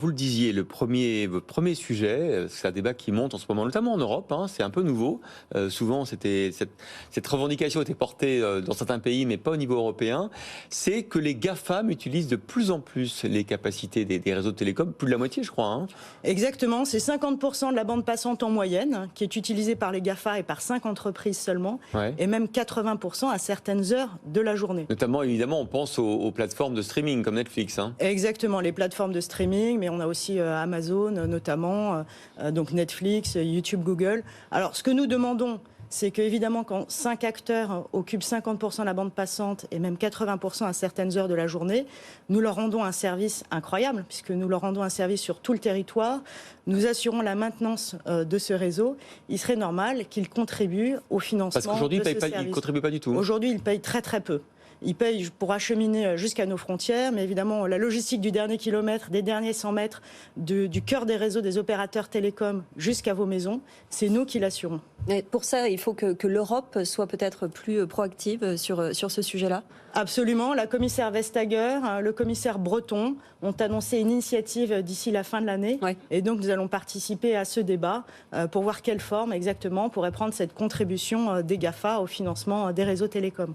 Vous le disiez, votre premier sujet, c'est un débat qui monte en ce moment, notamment en Europe, hein, c'est un peu nouveau. Souvent, cette revendication était portée dans certains pays, mais pas au niveau européen. C'est que les GAFAM utilisent de plus en plus les capacités des réseaux de télécom, plus de la moitié, je crois. Hein. Exactement, c'est 50% de la bande passante en moyenne qui est utilisée par les GAFA et par 5 entreprises seulement, Ouais. et même 80% à certaines heures de la journée. Notamment, évidemment, on pense aux plateformes de streaming comme Netflix. Hein. Exactement, les plateformes de streaming, mais on a aussi Amazon notamment, donc Netflix, YouTube, Google. Alors ce que nous demandons, c'est qu'évidemment quand 5 acteurs occupent 50% de la bande passante et même 80% à certaines heures de la journée, nous leur rendons un service incroyable, puisque nous leur rendons un service sur tout le territoire, nous assurons la maintenance de ce réseau. Il serait normal qu'ils contribuent au financement Parce qu'aujourd'hui, de ce ils service. ne contribuent pas du tout. Aujourd'hui, ils payent très très peu. Ils payent pour acheminer jusqu'à nos frontières, mais évidemment, la logistique du dernier kilomètre, des derniers 100 mètres, du cœur des réseaux des opérateurs télécoms jusqu'à vos maisons, c'est nous qui l'assurons. Et pour ça, il faut que l'Europe soit peut-être plus proactive sur ce sujet-là. Absolument. La commissaire Vestager, le commissaire Breton ont annoncé une initiative d'ici la fin de l'année. Ouais. Et donc, nous allons participer à ce débat pour voir quelle forme exactement pourrait prendre cette contribution des GAFA au financement des réseaux télécoms.